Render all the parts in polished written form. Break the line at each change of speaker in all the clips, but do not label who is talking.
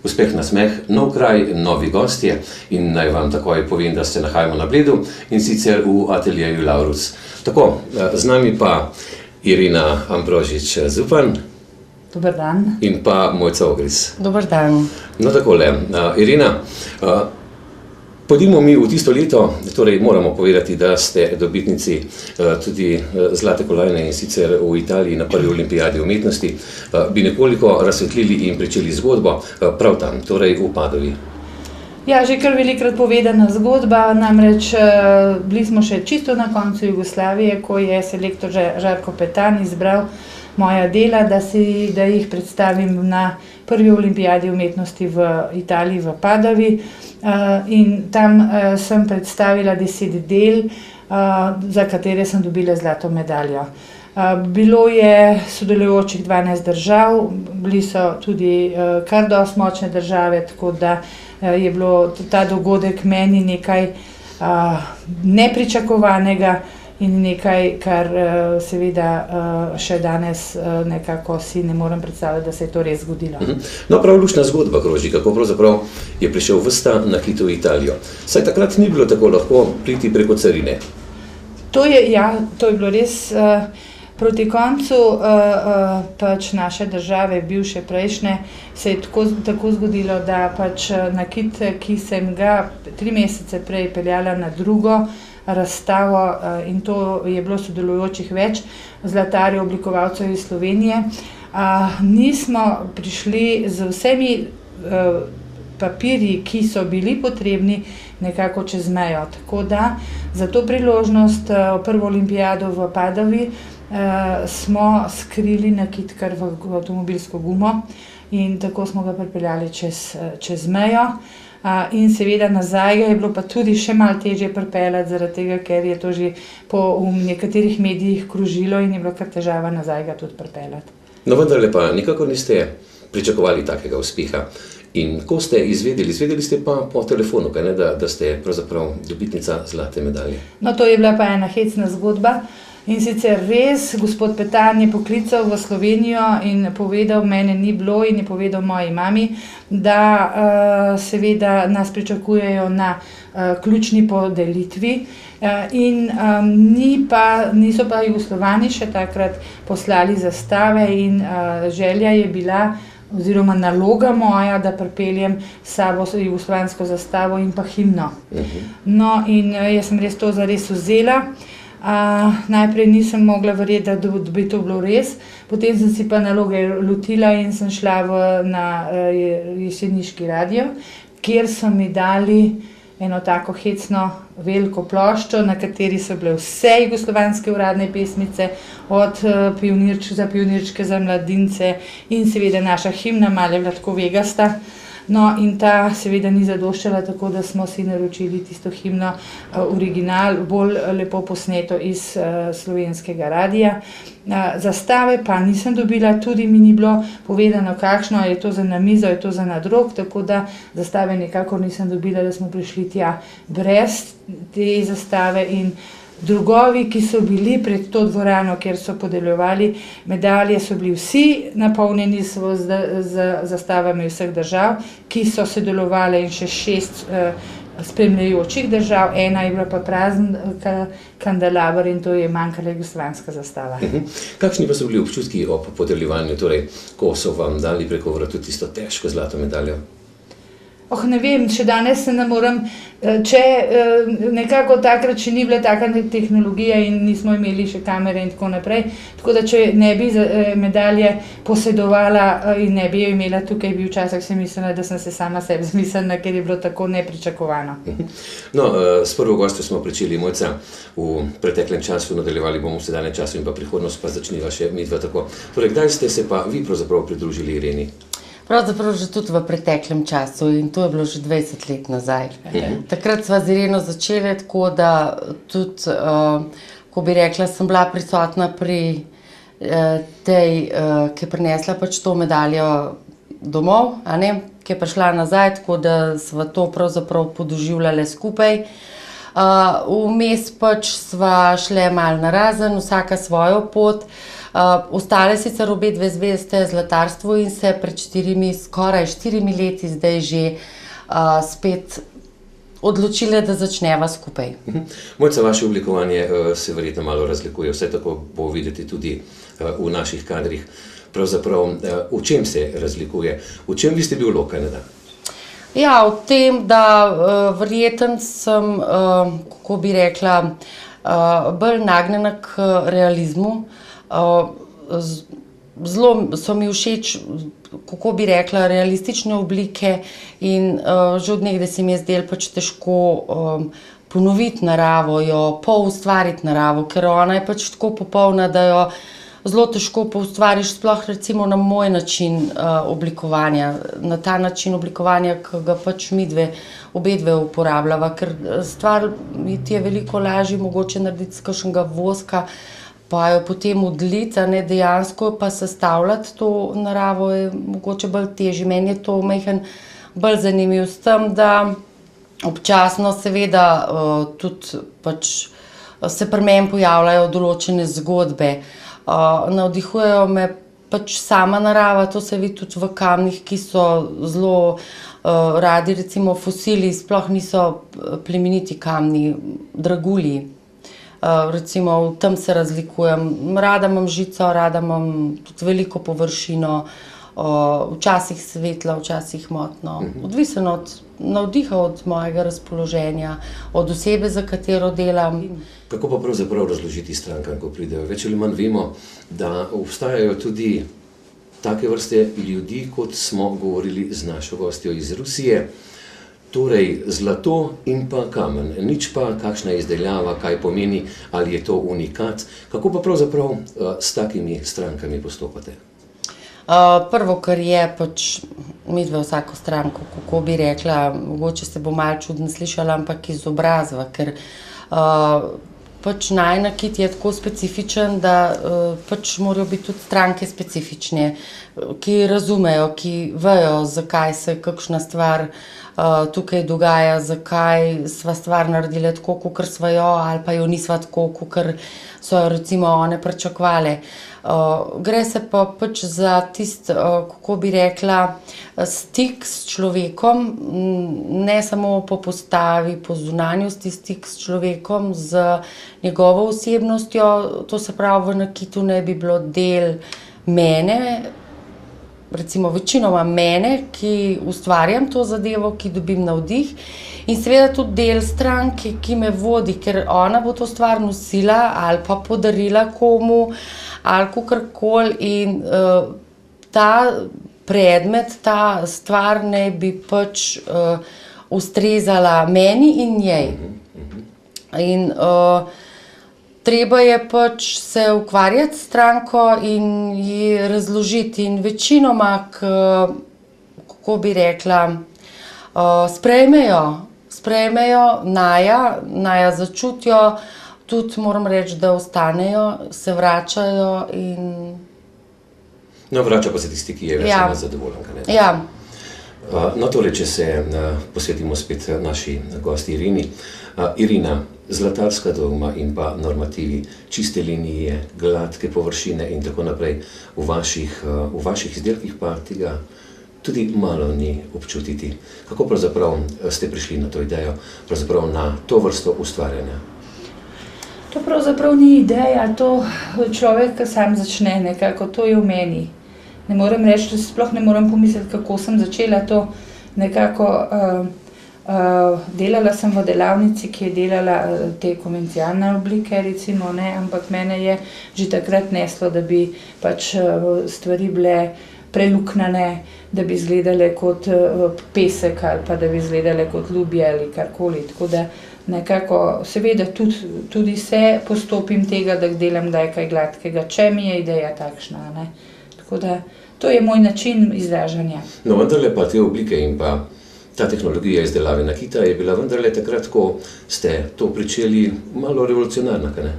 Uspeh na smeh, nov kraj, novi gostje in naj vam takoj povem, da se nahajamo na Bledu in sicer v ateljeju Laurus. Tako, z nami pa Irina Ambrožič-Zupan.
Dober dan.
In pa Mojca Ogris.
Dober dan.
No takole, Irina, pojdimo mi v tisto leto, torej moramo povedati, da ste dobitnici tudi zlate kolajne in sicer v Italiji na prvi olimpijadi umetnosti. Bi nekoliko razsvetlili in pričeli zgodbo prav tam, torej v Padovi.
Ja, že kar velikokrat povedana zgodba, namreč bili smo še čisto na koncu Jugoslavije, ko je selektor Žarko Petan izbral moja dela, da jih predstavim na prvi olimpijadi umetnosti v Italiji, v Padovi. In tam sem predstavila 10 del, za katere sem dobila zlato medaljo. Bilo je sodelujočih 12 držav, bili so tudi kar dosti močne države, tako da je bilo ta dogodek meni nekaj nepričakovanega in nekaj, kar seveda še danes nekako si ne morem predstavljati, da se je to res zgodilo.
No, prav luštna zgodba kroži, kako pravzaprav je prišel ves ta nakit v Italijo. Saj takrat ni bilo tako lahko priti preko carine.
To je bilo res proti koncu pač naše države, bivše prejšnje, se je tako zgodilo, da pač nakit, ki sem ga 3 mesece prej peljala na drugo razstavo, in to je bilo sodelujočih več zlatarjev, oblikovalcev iz Slovenije, nismo prišli z vsemi papirji, ki so bili potrebni, nekako čez mejo. Tako da za to priložnost prvo olimpijado v Padovi smo skrili nakit kar v avtomobilsko gumo in tako smo ga pripeljali čez mejo. In seveda nazaj je bilo pa tudi še malo težje pripeljati, zaradi tega, ker je to že po nekaterih medijih krožilo in je bilo kar težava nazaj ga tudi pripeljati.
No, vendarle pa nikakor niste pričakovali takega uspeha. In ko ste izvedeli ste pa po telefonu, da ste pravzaprav dobitnica zlate medalje. No,
to je bila pa ena hecna zgodba. In sicer res, gospod Petan je poklical v Slovenijo in povedal, mene ni bilo, in je povedal moji mami, da seveda nas pričakujejo na ključni podelitvi in niso pa Jugoslovani še takrat poslali zastave in želja je bila oziroma naloga moja, da pripeljem s sabo jugoslovansko zastavo in pa himno. No, in jaz sem res to zares vzela. Najprej nisem mogla verjeti, da bi to bilo res, potem sem si pa naloge lotila in sem šla na jeseniški radio, kjer so mi dali eno tako hecno veliko ploščo, na kateri so bile vse jugoslovanske uradne pesmice, od za pionirčke, za mladince in seveda naša himna, malo je bila tako vegasta. No, in ta seveda ni zadoščala, tako da smo si naročili tisto himno original, bolj lepo posneto iz slovenskega radia. Zastave pa nisem dobila, tudi mi ni bilo povedano, kakšno je to za namizo, je to za nadrog, tako da zastave nekako nisem dobila, da smo prišli tja brez te zastave in drugovi, ki so bili pred to dvorano, kjer so podeljevali medalje, so bili vsi napolnjeni z zastavami vseh držav, ki so sodelovali in še 6 spremljajočih držav, ena je bila pa prazen kandelaber in to je manjkala jugoslovanska zastava.
Kakšni pa so bili občutki ob podeljevanju, torej, ko so vam dali preko vratu tisto težko zlato medaljo?
Ne vem, še danes se ne morem, če nekako takrat še ni bila taka tehnologija in nismo imeli še kamere in tako naprej, tako da če ne bi medalje posedovala in ne bi jo imela tukaj, bi včasih si mislila, da sem se sama sebi zmislila, ker je bilo tako nepričakovano.
No, s prvo gostjo smo pričeli, Mojca, v preteklem času, nadaljevali bomo v sedanjem času in pa prihodnost pa začniva še midva tako. Torej, kdaj ste se pa vi pravzaprav pridružili Irini?
Pravzaprav že tudi v preteklem času in to je bilo že 20 let nazaj. Takrat sva z Ireno začeli, tako da tudi, ko bi rekla, sem bila prisotna pri tej, ki je prinesla pač to medaljo domov, a ne, ki je prišla nazaj, tako da sva to pravzaprav podoživljale skupaj. Vmes pač sva šle malo narazen, vsaka svojo pot. Ostale sicer obe dve zveste zlatarstvu in se pred skoraj 4 leti zdaj že spet odločile, da začneva skupaj.
Mojca, vaše oblikovanje se verjetno malo razlikuje, vse tako bo videti tudi v naših kadrih. Pravzaprav, v čem se razlikuje? V čem vi ste bil lokalen?
Ja, v tem, da verjetno sem, kako bi rekla, bolj nagnjena k realizmu. Zelo so mi všeč, kako bi rekla, realistične oblike in že od nekdaj se mi je zdelo pač težko ponoviti naravo, jo poustvariti naravo, ker ona je pač tako popolna, da jo zelo težko poustvariš, sploh recimo na moj način oblikovanja, na ta način oblikovanja, ki ga pač obe dve uporabljava, ker stvar ti je veliko lažje mogoče narediti z kakšnega voska, pa jo potem odliti, a ne, dejansko pa sestavljati to naravo je mogoče bolj težje. Meni je to majhen bolj zanimiv s tem, da občasno seveda tudi pač se pri meni pojavljajo določene zgodbe. Navdihujejo me pač sama narava, to se vidi tudi v kamnih, ki so zelo radi, recimo fosili, sploh niso plemeniti kamni, dragulji. Recimo v tem se razlikujem. Rada imam žico, rada imam tudi veliko površino, včasih svetlo, včasih motno. Odvisno od navdiha, od mojega razpoloženja, od osebe, za katero delam.
Kako pa pravzaprav razložiti strankam, ko pridejo? Več ali manj vemo, da obstajajo tudi take vrste ljudi, kot smo govorili z našo gostjo iz Rusije. Torej, zlato in pa kamen, nič pa kakšna izdeljava, kaj pomeni, ali je to unikat. Kako pa pravzaprav s takimi strankami postopate?
Prvo, kar je, pač midve vsako stranko, kako bi rekla, mogoče se bo malo čudno slišala, ampak izobrazva, ker pač najin nakit je tako specifičen, da pač morajo biti tudi stranke specifične, ki razumejo, ki vejo, zakaj se kakšna stvar tukaj dogaja, zakaj sva stvar naredili tako, kakor sva jo, ali pa jo nisva tako, kakor so jo recimo one pričakovale. Gre se pa pač za tisti, kako bi rekla, stik s človekom, ne samo po postavi, po zunanjosti, stik s človekom, z njegovo osebnostjo, to se pravi, v nakitu ne bi bilo del mene, recimo večinoma mene, ki ustvarjam to zadevo, ki dobim navdih, in seveda tudi del stranke, ki me vodi, ker ona bo to stvar nosila ali pa podarila komu ali kakorkoli, in ta predmet, ta stvar ne bi pač ustrezala meni in njej. In treba je pač se ukvarjati s stranko in ji razložiti, in večinoma, kako bi rekla, sprejmejo, naja začutijo, tudi moram reči, da ostanejo, se vračajo in...
No, vrača pa se tisti, ki je več zadovoljen, ne?
Ja.
No, torej, če se posvetimo spet naši gosti Irini. Irina, zlatarska dogma in pa normativi, čiste linije, gladke površine in tako naprej, v vaših izdelkih pa tega tudi malo ni občutiti. Kako pravzaprav ste prišli na to idejo, pravzaprav na to vrsto ustvarjanja?
To pravzaprav ni ideja, to človek, ki sam začne nekako, to je v meni. Ne morem reči, sploh ne morem pomisliti, kako sem začela to nekako. Delala sem v delavnici, ki je delala te konvencionalne oblike, recimo, ne, ampak mene je že takrat neslo, da bi pač stvari bile preluknjane, da bi izgledale kot pesek ali pa da bi izgledale kot lubje ali karkoli. Tako da nekako, seveda tudi se postopim tega, da delam kdaj kaj gladkega, če mi je ideja takšna, ne. Tako da To je moj način izražanja.
No, vendarle pa te oblike in pa ta tehnologija izdelave nakita je bila vendarle takrat, ko ste to pričeli, malo revolucionarna, kaj ne?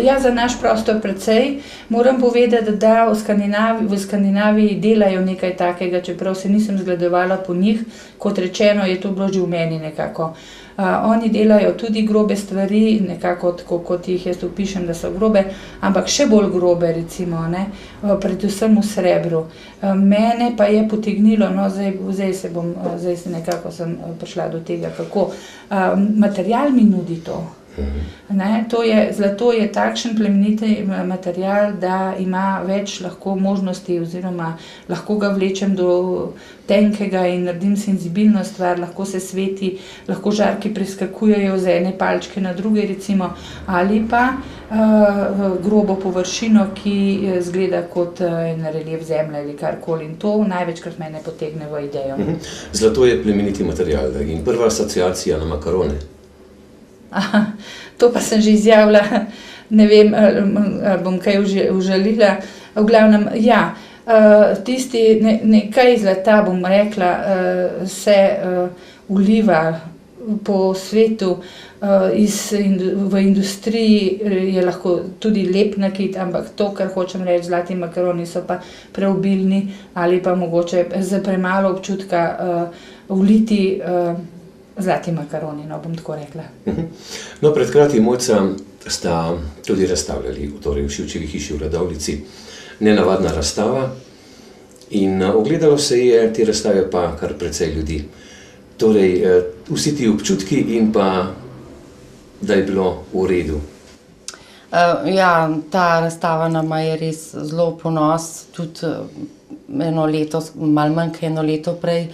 Ja, za naš prostor precej. Moram povedati, da v Skandinaviji delajo nekaj takega, čeprav se nisem zgledovala po njih. Kot rečeno, je to bilo že v meni nekako. Oni delajo tudi grobe stvari, nekako tako, kot jih jaz opišem, da so grobe, ampak še bolj grobe, recimo, ne, predvsem v srebru. Mene pa je potegnilo, no, zdaj nekako sem prišla do tega, kako material mi nudi to. Ne, zlato je takšen plemeniti material, da ima več lahko možnosti oziroma lahko ga vlečem do tenkega in naredim senzibilno stvar, lahko se sveti, lahko žarki preskakujejo z ene palčke na druge recimo, ali pa grobo površino, ki zgleda kot en relief zemlje ali karkoli in to največkrat mene potegne v idejo.
Zlato je plemeniti material in prva asociacija na makarone.
To pa sem že izjavila, ne vem, ali bom kaj užalila. V glavnem, ja, tisti nekaj zlata, bom rekla, se vliva po svetu, v industriji je lahko tudi lep nakit, ampak to, kar hočem reči, zlati makaroni so pa preobilni ali pa mogoče za premalo občutka vliti zlati makaroni, no, bom tako rekla.
No, pred kratkim Mojca sta tudi razstavljali v Šivčevi hiši v Radovljici. Nenavadna razstava in ogledalo se je te razstave pa kar precej ljudi. Torej, vsi ti občutki in pa, da je bilo v redu.
Ja, ta razstava nama je res zelo ponos, tudi eno leto, malo manj kot eno leto prej,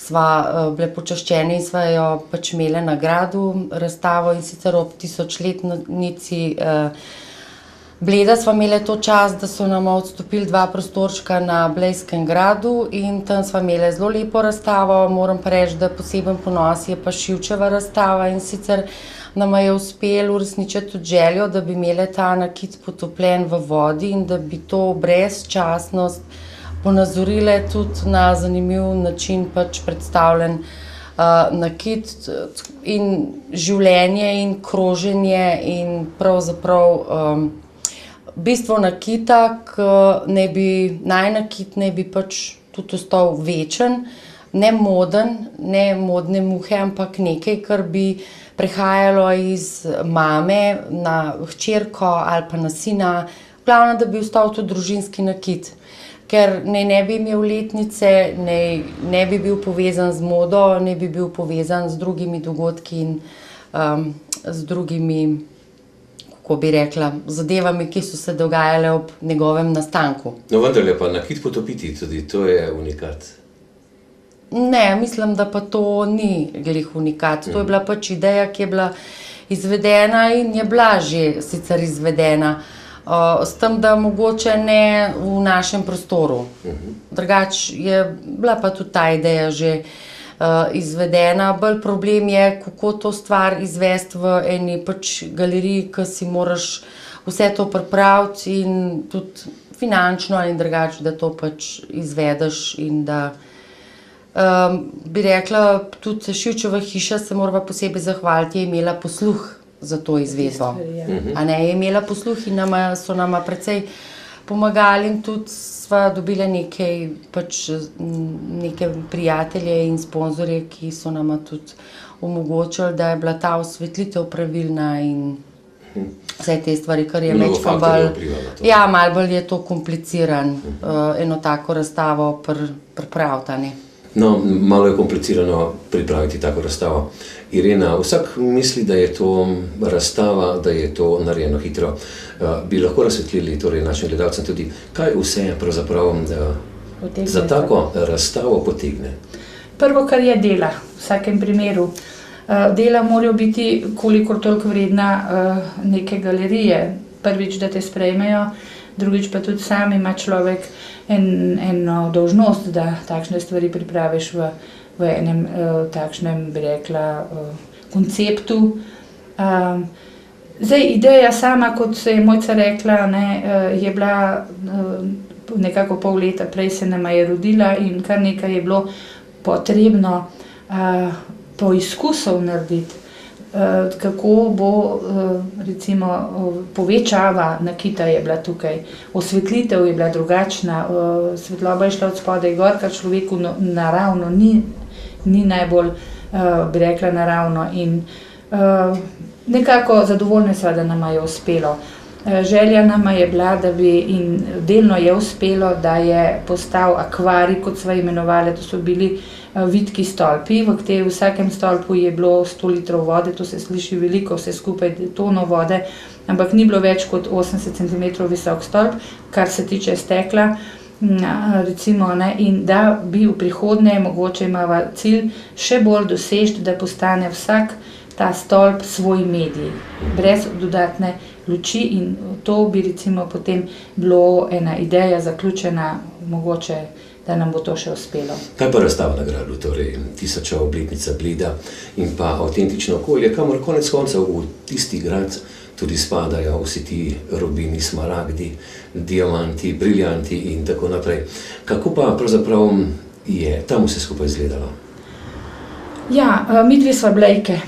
sva bile počaščeni in sva jo pač imeli na gradu razstavo in sicer ob 1000-letnici Bleda sva imeli to čast, da so nama odstopili 2 prostorčka na Blejskem gradu in tam sva imeli zelo lepo razstavo. Moram pa reči, da poseben ponos je pa Šivčeva razstava in sicer nama je uspelo uresničiti tudi željo, da bi imeli ta nakit potopljen v vodi in da bi to brezčasnost ponazorile tudi na zanimiv način pač predstavljen nakit in življenje in kroženje in pravzaprav bistvo nakita, naj nakit ne bi pač tudi ostal večen, ne moden, ne modne muhe, ampak nekaj, kar bi prehajalo iz mame na hčerko ali pa na sina, glavno, da bi ostal tudi družinski nakit. Ker ne bi imel letnice, ne bi bil povezan z modo, ne bi bil povezan z drugimi dogodki in z drugimi, kako bi rekla, zadevami, ki so se dogajale ob njegovem nastanku.
No, vendarle pa nakit potopiti tudi, to je unikat.
Ne, mislim, da pa to ni glih unikat. To je bila pač ideja, ki je bila izvedena in je bila že sicer izvedena. S tem, da mogoče ne v našem prostoru. Drugače je bila pa tudi ta ideja že izvedena. Bolj problem je, kako to stvar izvesti v eni pač galeriji, ki si moraš vse to pripraviti in tudi finančno ali drugače, da to pač izvedeš in da bi rekla, tudi Šivčeva hiša se mora posebej zahvaliti, je imela posluh za to izvedbo. Je imela posluh in so nama precej pomagali in tudi sva dobila neke prijatelje in sponzorje, ki so nama tudi omogočili, da je bila ta osvetlitev pravilna in vse te stvari, kar je mečko bolj. Ja, malo bolj je to kompliciran, eno tako razstavo pripraviti.
No, malo je komplicirano pripraviti tako razstavo. Irena, vsak misli, da je to razstava, da je to narejeno hitro. Bi lahko razsvetlili torej našim gledalcem tudi, kaj vse pravzaprav za tako razstavo potegne?
Prvo, kar je dela, v vsakem primeru. Dela morajo biti kolikor toliko vredna neke galerije. Prvič, da te sprejmejo, drugič pa tudi sam ima človek eno dolžnost, da takšne stvari pripraviš v enem takšnem, bi rekla, konceptu. Zdaj, ideja sama, kot se je Mojca rekla, je bila nekako pol leta prej se nama je rodila in kar nekaj je bilo potrebno poizkusov narediti, kako bo recimo povečava nakita je bila tukaj, osvetlitev je bila drugačna, svetloba je šla od spodaj gor, kar človeku naravno ni najbolj, bi rekla, naravno in nekako zadovoljne sva, da nama je uspelo. Želja nama je bila, da bi, in delno je uspelo, da je postal akvarij, kot sva imenovali, to so bili vitki stolpi, v vsakem stolpu je bilo 100 litrov vode, to se sliši veliko, vse skupaj tono vode, ampak ni bilo več kot 80 cm visok stolp, kar se tiče stekla, recimo, ne, in da bi v prihodnje mogoče imava cilj še bolj doseči, da postane vsak ta stolp svoj medij, brez dodatne luči in to bi recimo potem bilo ena ideja zaključena, mogoče, da nam bo to še uspelo.
Kaj pa razstava na gradu, torej 1000. obletnica Bleda in pa avtentično okolje, kamor konec koncev v tisti grad tudi spadajo vsi ti rubini, smaragdi, diamanti, briljanti in tako naprej. Kako pa pravzaprav je tam vse skupaj izgledalo?
Ja, midve sva Blejke.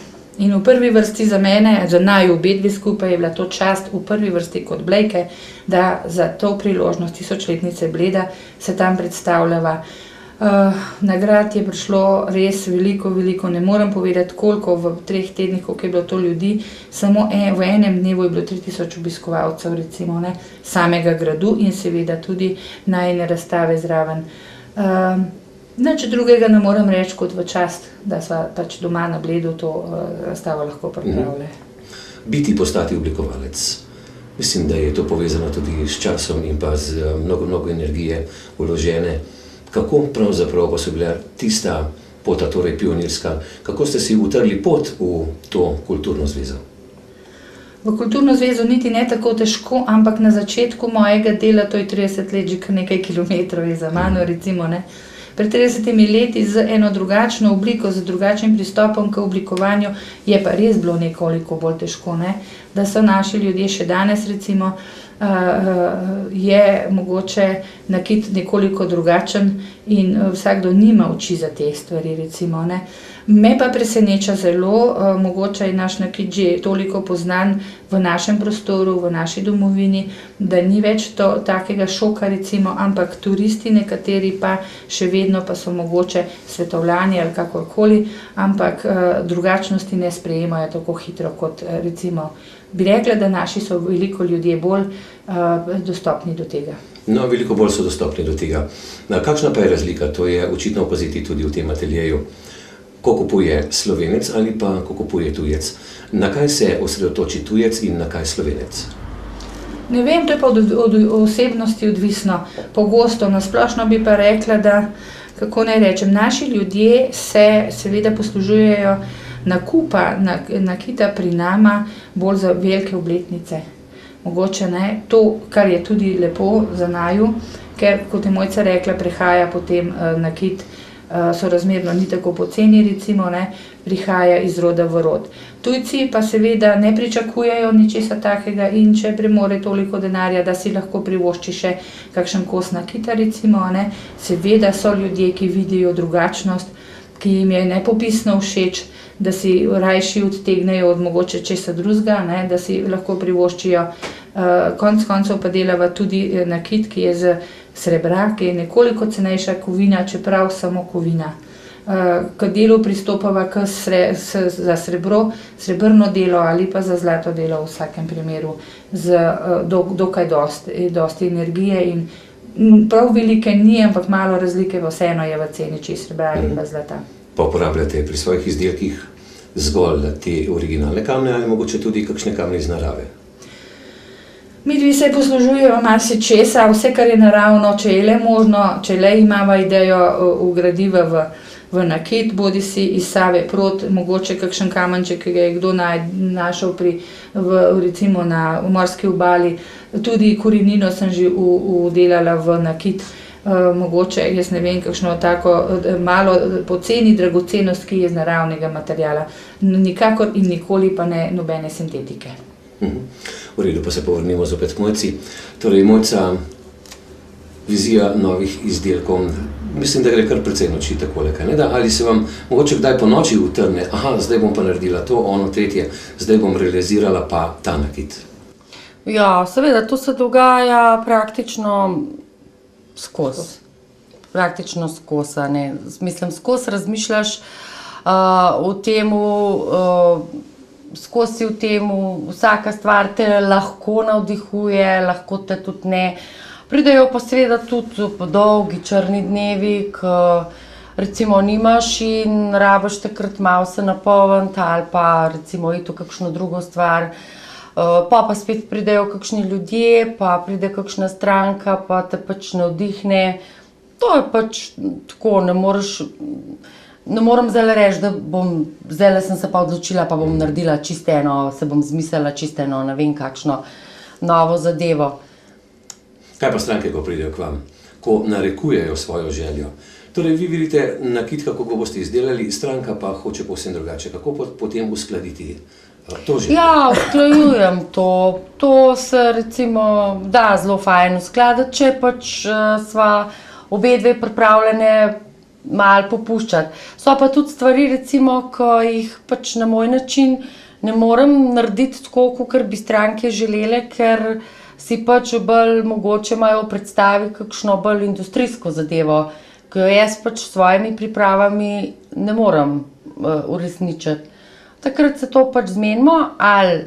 In v prvi vrsti za mene, za naju obedve skupaj je bila to čast v prvi vrsti kot Blejke, da za to priložnost 1000-letnice Bleda se tam predstavljava. Na grad je prišlo res veliko, ne morem povedati koliko, v 3 tednih, koliko je bilo to ljudi, samo v enem dnevu je bilo 3000 obiskovalcev, recimo, ne, samega gradu in seveda tudi najine razstave zraven. Nič drugega ne morem reči kot v čast, da sva pač doma na Bledu to razstavo lahko pripravili.
Biti, postati oblikovalec. Mislim, da je to povezano tudi s časom in pa z mnogo energije vložene. Kako pravzaprav pa so bila tista pota, torej pionirska, kako ste si utrli pot v to kulturno zvezo?
V kulturno zvezo niti ne tako težko, ampak na začetku mojega dela, to je 30 let, že kar nekaj kilometrov je za mano, recimo, ne. Pred 30 leti z eno drugačno obliko, z drugačnim pristopom k oblikovanju je pa res bilo nekoliko bolj težko, ne. Da so naši ljudje še danes, recimo, je mogoče nakit nekoliko drugačen in vsakdo nima oči za te stvari, recimo, ne. Me pa preseneča zelo, mogoče je naš nakit že toliko poznan v našem prostoru, v naši domovini, da ni več takega šoka, recimo, ampak turisti nekateri pa še vedno pa so mogoče svetovljani ali kakorkoli, ampak drugačnosti ne sprejemajo tako hitro kot, recimo, bi rekla, da naši so veliko ljudje bolj dostopni do tega.
No, veliko bolj so dostopni do tega. Kakšna pa je razlika? To je očitno opaziti tudi v tem ateljeju. Ko kupuje Slovenec ali pa ko kupuje tujec? Na kaj se osredotoči tujec in na kaj Slovenec?
Ne vem, to je pa od osebnosti odvisno. Pogosto, nasplošno bi pa rekla, da, kako naj rečem, naši ljudje se seveda poslužujejo nakupa nakita pri nama bolj za velike obletnice. Mogoče ne, to, kar je tudi lepo za naju, ker, kot je Mojca rekla, prihaja potem nakit, sorazmerno ni tako poceni, recimo, ne, prihaja iz roda v rod. Tujci pa seveda ne pričakujejo ničesa takega in če premore toliko denarja, da si lahko privošči še kakšen kos nakita, recimo, ne, seveda so ljudje, ki vidijo drugačnost, ki jim je nepopisno všeč, da si rajši odtegnejo od mogoče česa drugega, ne, da si lahko privoščijo. Konec koncev pa delava tudi nakit, ki je z srebra, ki je nekoliko cenejša kovina, čeprav samo kovina. K delu pristopava za srebrno delo ali pa za zlato delo v vsakem primeru z dokaj dosti energije in prav velike ni, ampak malo razlike vseeno je v ceni, če srebra ali pa zlata.
Pa uporabljate pri svojih izdelkih zgolj te originalne kamne ali mogoče tudi kakšne kamne iz narave?
Midvi se poslužujejo marsičesa, vse, kar je naravno, če je le možno, če le imava idejo vgradiva v nakit, bodi si iz Save prot, mogoče kakšen kamenček, ki ga je kdo našel recimo na morski obali, tudi korenino sem že udelala v nakit, mogoče, jaz ne vem, kakšno tako malo poceni dragocenost, ki je iz naravnega materiala, nikakor in nikoli pa ne nobene sintetike.
V redu, pa se povrnimo zopet k Mojci. Torej, Mojca, vizija novih izdelkov. Mislim, da gre kar precej noči takole, kaj ne da? Ali se vam mogoče kdaj po noči utrne, zdaj bom pa naredila to, ono, tretje, zdaj bom realizirala pa ta nakit?
Ja, seveda, to se dogaja praktično skozi. Praktično skozi, ne. Mislim, skozi razmišljaš o temu, skozi v temu, vsaka stvar te lahko navdihuje, lahko te tudi ne. Pridejo pa seveda tudi dolgi črni dnevi, ko recimo nimaš in rabiš takrat malo se napolniti ali pa recimo iti v kakšno drugo stvar. Pa spet pridejo kakšni ljudje, pa pride kakšna stranka, pa te pač navdihne. To je pač tako, ne morem zdaj reči, da zdaj sem se pa odločila, pa bom naredila čisto eno, se bom zmislila čisto eno, ne vem kakšno novo zadevo.
Kaj pa stranke, ko pridejo k vam, ko narekujejo svojo željo? Torej, vi vidite nakit, kako ga boste izdelali, stranka pa hoče povsem drugače. Kako potem uskladiti to željo? Ja,
usklajujem to. To se recimo da zelo fajn uskladiti, če pač sva obe dve pripravljene malo popuščati. So pa tudi stvari, recimo, ko jih pač na moj način ne morem narediti tako, kakor bi stranke želele, ker si pač bolj mogoče imajo v predstavi kakšno bolj industrijsko zadevo, ki jo jaz pač s svojimi pripravami ne morem uresničiti. Takrat se to pač zmenimo, ali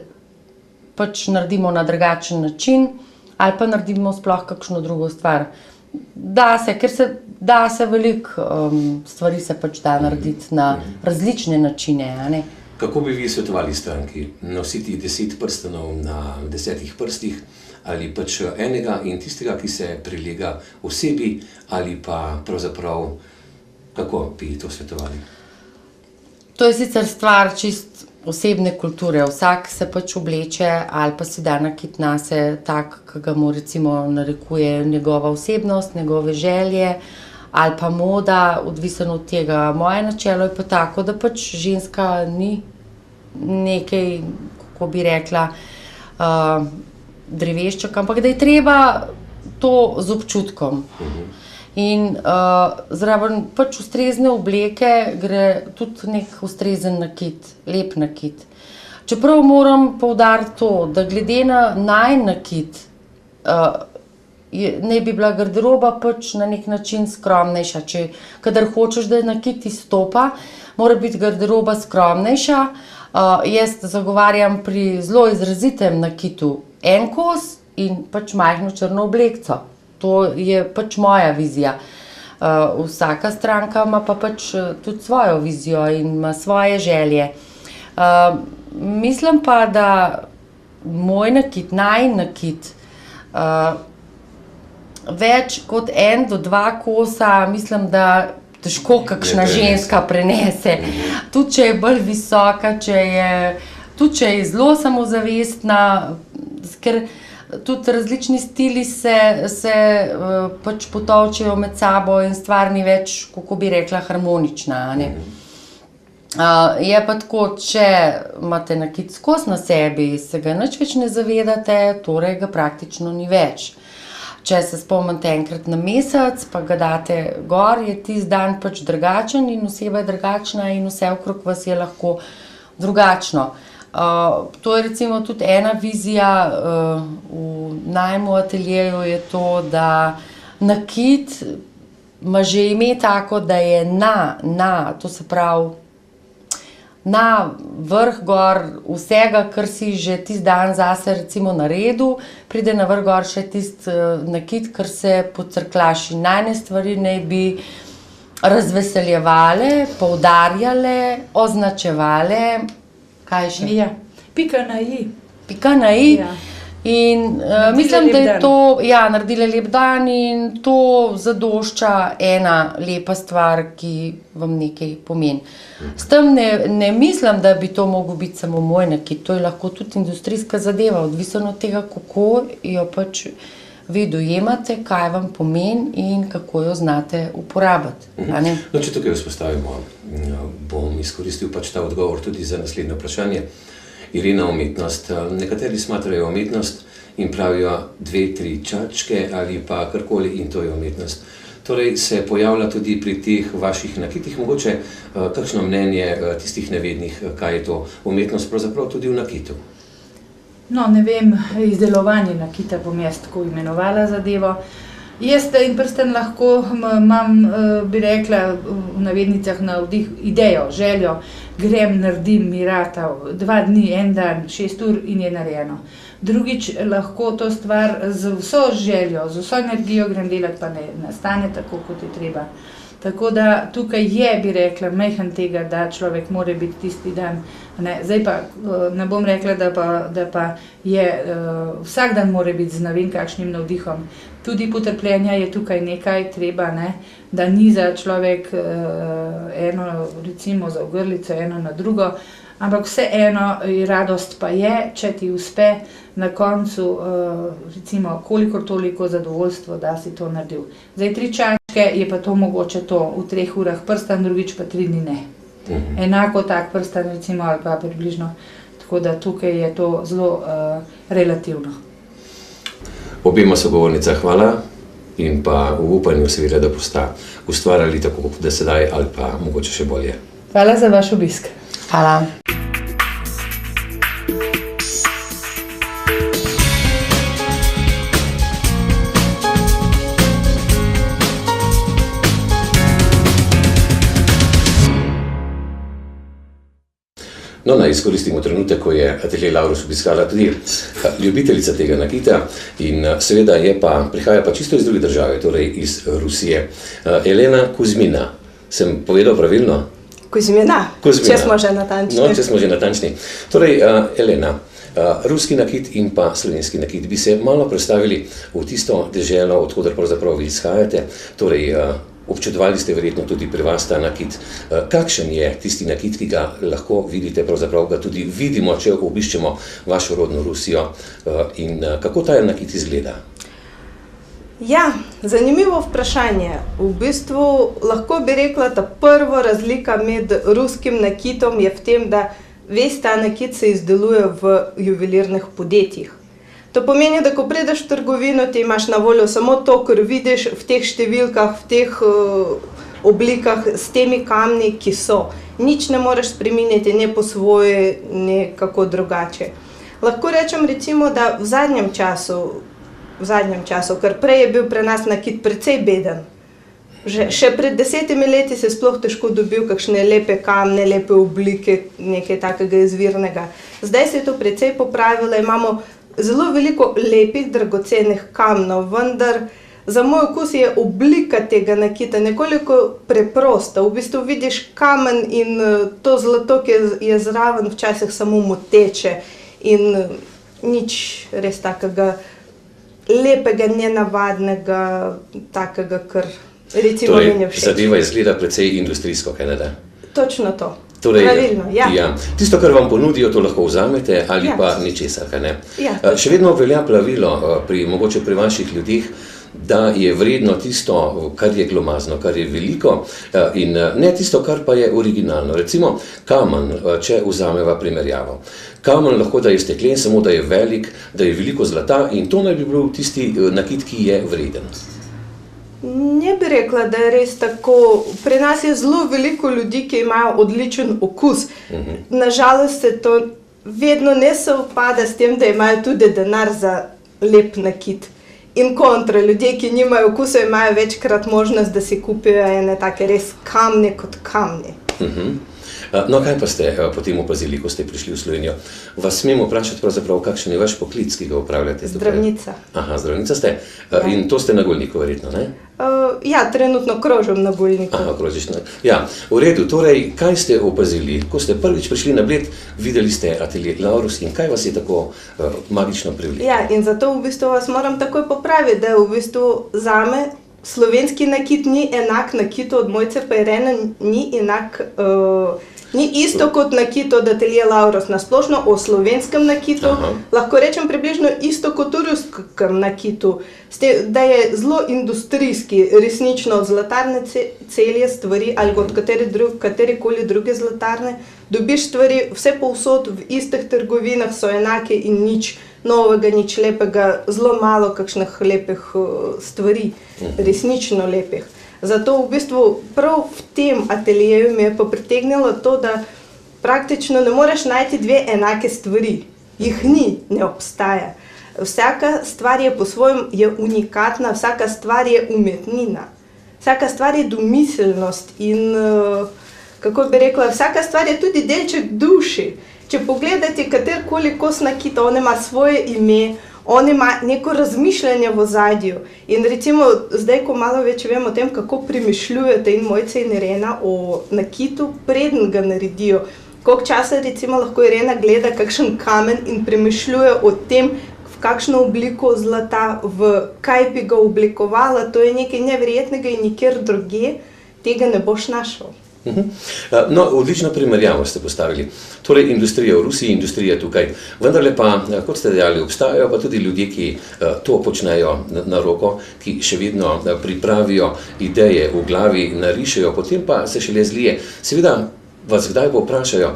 pač naredimo na drugačen način, ali pa naredimo sploh kakšno drugo stvar. Ker se da veliko stvari se pač da narediti na različne načine, a ne?
Kako bi vi svetovali stranki? Nositi 10 prstanov na 10 prstih ali pač enega in tistega, ki se prilega osebi, ali pa pravzaprav, kako bi to svetovali?
To je sicer stvar čist osebne kulture. Vsak se pač obleče ali pa si da nakit nase tak, ki ga mu recimo narekuje njegova osebnost, njegove želje ali pa moda, odvisno od tega. Moje načelo je pa tako, da pač ženska ni nekaj, kako bi rekla, drevešček, ampak da je treba to z občutkom. In zraven pač ustrezne obleke gre tudi nek ustrezen nakit, lep nakit. Čeprav moram poudariti to, da glede na najin nakit, naj bi bila garderoba pač na nek način skromnejša. Kadar hočeš, da nakit izstopa, mora biti garderoba skromnejša. Jaz zagovarjam pri zelo izrazitem nakitu en kos in pač majhno črno oblekco. To je pač moja vizija. Vsaka stranka ima pa pač tudi svojo vizijo in ima svoje želje. Mislim pa, da moj nakit, najin nakit, več kot 1 do 2 kosa, mislim, da težko kakšna ženska prenese. Tudi če je bolj visoka, tudi če je zelo samozavestna, ker tudi različni stili se pač potolčejo med sabo in stvar ni več, kako bi rekla, harmonična, ne. Je pa tako, če imate nakit skozi na sebi, se ga nič več ne zavedate, torej ga praktično ni več. Če se spomnite enkrat na mesec, pa ga date gor, je tisti dan pač drugačen in oseba je drugačna in vse okrog vas je lahko drugačno. To je recimo tudi ena vizija v najmu ateljeju, je to, da nakit ima že ime tako, da je to se pravi, na vrh gor vsega, kar si že tisti dan zase recimo naredil, pride na vrh gor še tisti nakit, kar se pocrklaši. Najne stvari naj bi razveseljevale, poudarjale, označevale, kaj še?
Ja, pika na i.
Pika na i. Ja. In mislim, da je to, naredile lep dan in to zadošča ena lepa stvar, ki vam nekaj pomeni. S tem ne mislim, da bi to mogel biti samo moj nakit, to je lahko tudi industrijska zadeva, odvisno od tega, kako jo pač vi dojemate, kaj vam pomeni in kako jo znate uporabiti.
No, če tukaj vzpostavimo, bom izkoristil pač ta odgovor tudi za naslednje vprašanje. Irina, umetnost. Nekateri smatrajo umetnost in pravijo 2-3 čačke ali pa karkoli in to je umetnost. Torej se pojavlja tudi pri teh vaših nakitih mogoče kakšno mnenje tistih nevednih, kaj je to umetnost pravzaprav tudi v nakitu?
No, ne vem, izdelovanje nakita bom jaz tako imenovala zadevo. Jaz in prsten lahko imam, bi rekla, v navednicah navdih, idejo, željo, grem, naredim, mi rata, 2 dni, 1 dan, 6 ur in je narejeno. Drugič lahko to stvar z vso željo, z vso energijo grem delati, pa ne nastane tako, kot je treba. Tako da tukaj je, bi rekla, majhen tega, da človek mora biti tisti dan. Ne, zdaj pa ne bom rekla, da pa je vsak dan mora biti z ne vem kakšnim navdihom. Tudi potrpljenja je tukaj nekaj treba, ne, da niza človek eno, recimo za ogrlico, eno na drugo, ampak vseeno radost pa je, če ti uspe na koncu, recimo, kolikor toliko zadovoljstvo, da si to naredil. Zdaj 3 čačke je pa to mogoče to v 3 urah prstan, drugič pa 3 dni ne. Enako tak prstan, recimo, ali pa približno. Tako da tukaj je to zelo relativno.
Obema sogovornica hvala in pa v upanju seveda, da bosta ustvarjali tako, da sedaj ali pa mogoče še bolje.
Hvala za vaš obisk.
Hvala.
No, naj izkoristimo trenutek, ko je Atelje Laurus obiskala tudi ljubiteljica tega nakita in seveda prihaja pa čisto iz druge države, torej iz Rusije. Elena Kuzmina, sem povedal pravilno?
Kuzmina, če smo že natančni.
No, če smo že natančni. Torej, Elena, ruski nakit in pa slovenski nakit, bi se malo predstavili v tisto deželo, odkoder pravzaprav vi izhajate, torej občudovali ste verjetno tudi pri vas ta nakit. Kakšen je tisti nakit, ki ga lahko vidite, pravzaprav ga tudi vidimo, če obiščemo vašo rodno Rusijo in kako ta nakit izgleda?
Ja, zanimivo vprašanje. V bistvu lahko bi rekla, da prva razlika med ruskim nakitom je v tem, da ves ta nakit se izdeluje v juvelirnih podjetjih. To pomeni, da ko prideš v trgovino, ti imaš na voljo samo to, kar vidiš v teh številkah, v teh oblikah, s temi kamni, ki so. Nič ne moreš spremeniti, ne po svoje, ne kako drugače. Lahko rečem recimo, da v zadnjem času, ker prej je bil pri nas nakit precej beden. Še pred 10 leti se sploh težko dobil kakšne lepe kamne, lepe oblike, nekaj takega izvirnega. Zdaj se je to precej popravilo, imamo zelo veliko lepih, dragocenih kamnov, vendar za moj okus je oblika tega nakita nekoliko preprosta. V bistvu vidiš kamen in to zlato, ki je zraven, včasih samo moteče in nič res takega lepega, nenavadnega, takega, kar recimo meni je všeč.
Torej, zadeva izgleda precej industrijsko, kaj ne da?
Točno to.
Pravilno, ja. Tisto, kar vam ponudijo, to lahko vzamete ali pa ničesar, kaj ne? Še vedno velja pravilo mogoče pri vaših ljudeh, da je vredno tisto, kar je glomazno, kar je veliko in ne tisto, kar pa je originalno. Recimo kamen, če vzameva primerjavo. Kamen lahko da je steklen, samo da je velik, da je veliko zlata in to naj bi bil tisti nakit, ki je vreden.
Ne bi rekla, da je res tako. Pri nas je zelo veliko ljudi, ki imajo odličen okus. Nažalost se to vedno ne sovpada s tem, da imajo tudi denar za lep nakit. In kontra, ljudje, ki nimajo okusa, imajo večkrat možnost, da si kupijo ene take res kamne kot kamne.
No, kaj pa ste potem opazili, ko ste prišli v Slovenijo? Vas smemo vprašati pravzaprav, kakšen je vaš poklic, ki ga upravljate?
Zdravnica.
Aha, zdravnica ste. In to ste na Golniku verjetno, ne?
Ja, trenutno krožim na Golniku.
Aha, krožiš na... Ja, v redu. Torej, kaj ste opazili? Ko ste prvič prišli na Bled, videli ste Atelje Laurus in kaj vas je tako magično privлекlo?
Ja, in zato v bistvu vas moram takoj popraviti, da v bistvu zame slovenski nakit ni enak nakitu od Mojce Pajrena, ni isto kot nakit od Atelje Laurus. Nasplošno o slovenskem nakitu lahko rečem približno isto kot o ruskem nakitu, da je zelo industrijski, resnično od zlatarne celje stvari ali od katerikoli druge zlatarne. Dobiš stvari vse povsod v istih trgovinah, so enake in nič novega, nič lepega, zelo malo kakšnih lepih stvari, resnično lepih. Zato v bistvu prav v tem ateljeju mi je pa pritegnilo to, da praktično ne moreš najti dve enake stvari. Jih ni, ne obstaja. Vsaka stvar je po svojem je unikatna, vsaka stvar je umetnina. Vsaka stvar je domiselnost in, kako bi rekla, vsaka stvar je tudi delček duši. Če pogledate katerkoli kos nakita, on ima svoje ime, on ima neko razmišljanje v ozadju. In recimo, zdaj, ko malo več vem o tem, kako premišljujete in Mojca in Irena o nakitu, preden ga naredijo, koliko časa recimo lahko Irena gleda kakšen kamen in premišljuje o tem, v kakšno obliko zlata, v kaj bi ga oblikovala, to je nekaj neverjetnega in nikjer drugje tega ne boš našel.
No, odlično primerjavo ste postavili. Torej, industrija v Rusiji, industrija tukaj. Vendarle pa, kot ste dejali, obstajajo pa tudi ljudje, ki to počnejo na roko, ki še vedno pripravijo ideje v glavi, narišejo, potem pa se šele zlije. Seveda vas kdaj vprašajo,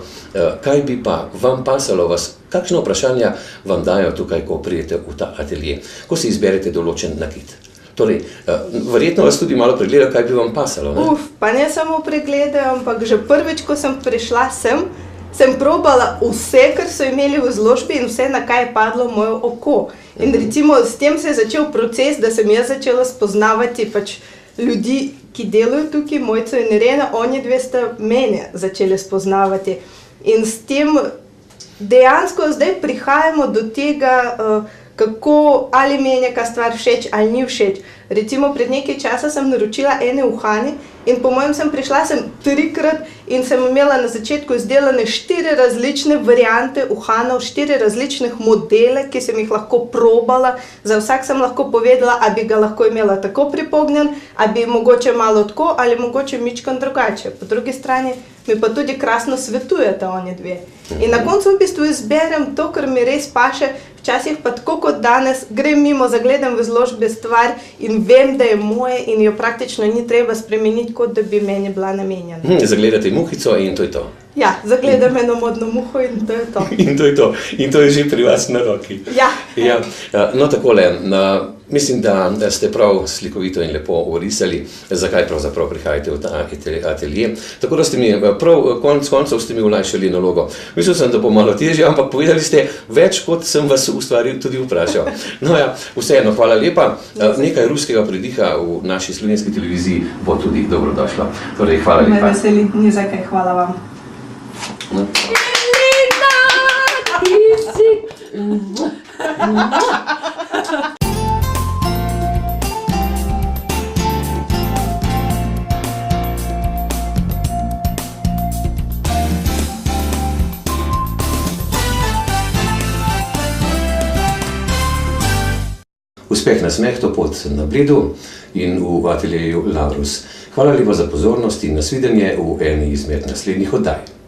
kaj bi pa vam pasalo, kakšno vprašanja vam dajo tukaj, ko pridete v ta atelje, ko si izberete določen nakit. Torej, verjetno vas tudi malo pregledajo, kaj bi vam pasalo, ne?
Pa ne samo pregledajo, ampak že prvič, ko sem prišla sem probala vse, kar so imeli v izložbi in vse, na kaj je padlo moje oko. In recimo s tem se je začel proces, da sem jaz začela spoznavati pač ljudi, ki delajo tukaj, Mojco in Irena, oni dve sta mene začeli spoznavati. In s tem dejansko zdaj prihajamo do tega, kako ali mi je neka stvar všeč ali ni všeč. Recimo pred nekaj časa sem naročila ene uhane in po mojem sem prišla 3krat in sem imela na začetku izdelane 4 različne variante uhanov, 4 različnih modele, ki sem jih lahko probala. Za vsak sem lahko povedala, a bi ga lahko imela tako pripognjen, a bi mogoče malo tako ali mogoče mičkan drugače. Po drugi strani mi pa tudi krasno svetujeta oni dve. In na koncu v bistvu izberem to, kar mi res paše. Včasih pa tako kot danes, grem mimo, zagledam v izložbi stvar in vem, da je moje in jo praktično ni treba spremeniti, kot da bi meni bila namenjena.
Zagledate muhico in to je to.
Ja, zagledam eno modno muho in to je to.
In to je to. In to je že pri vas na roki.
Ja.
No takole, mislim, da ste prav slikovito in lepo orisali, zakaj pravzaprav prihajate v ta atelje. Tako da ste mi prav koncev ste mi olajšali nalogo. Mislil sem, da bo malo težje, ampak povedali ste več, kot sem vas v stvari tudi vprašal. No ja, vseeno, hvala lepa. Nekaj ruskega pridiha v naši slovenski televiziji bo tudi dobrodošlo. Torej, hvala lepa.
Me veseli, ni za kaj, hvala vam.
Irena, ti si...
Uspeh na smeh, to pot na Bledu in v ateljeju Laurus. Hvala lepa za pozornost in nasvidenje v eni izmed naslednjih oddaj.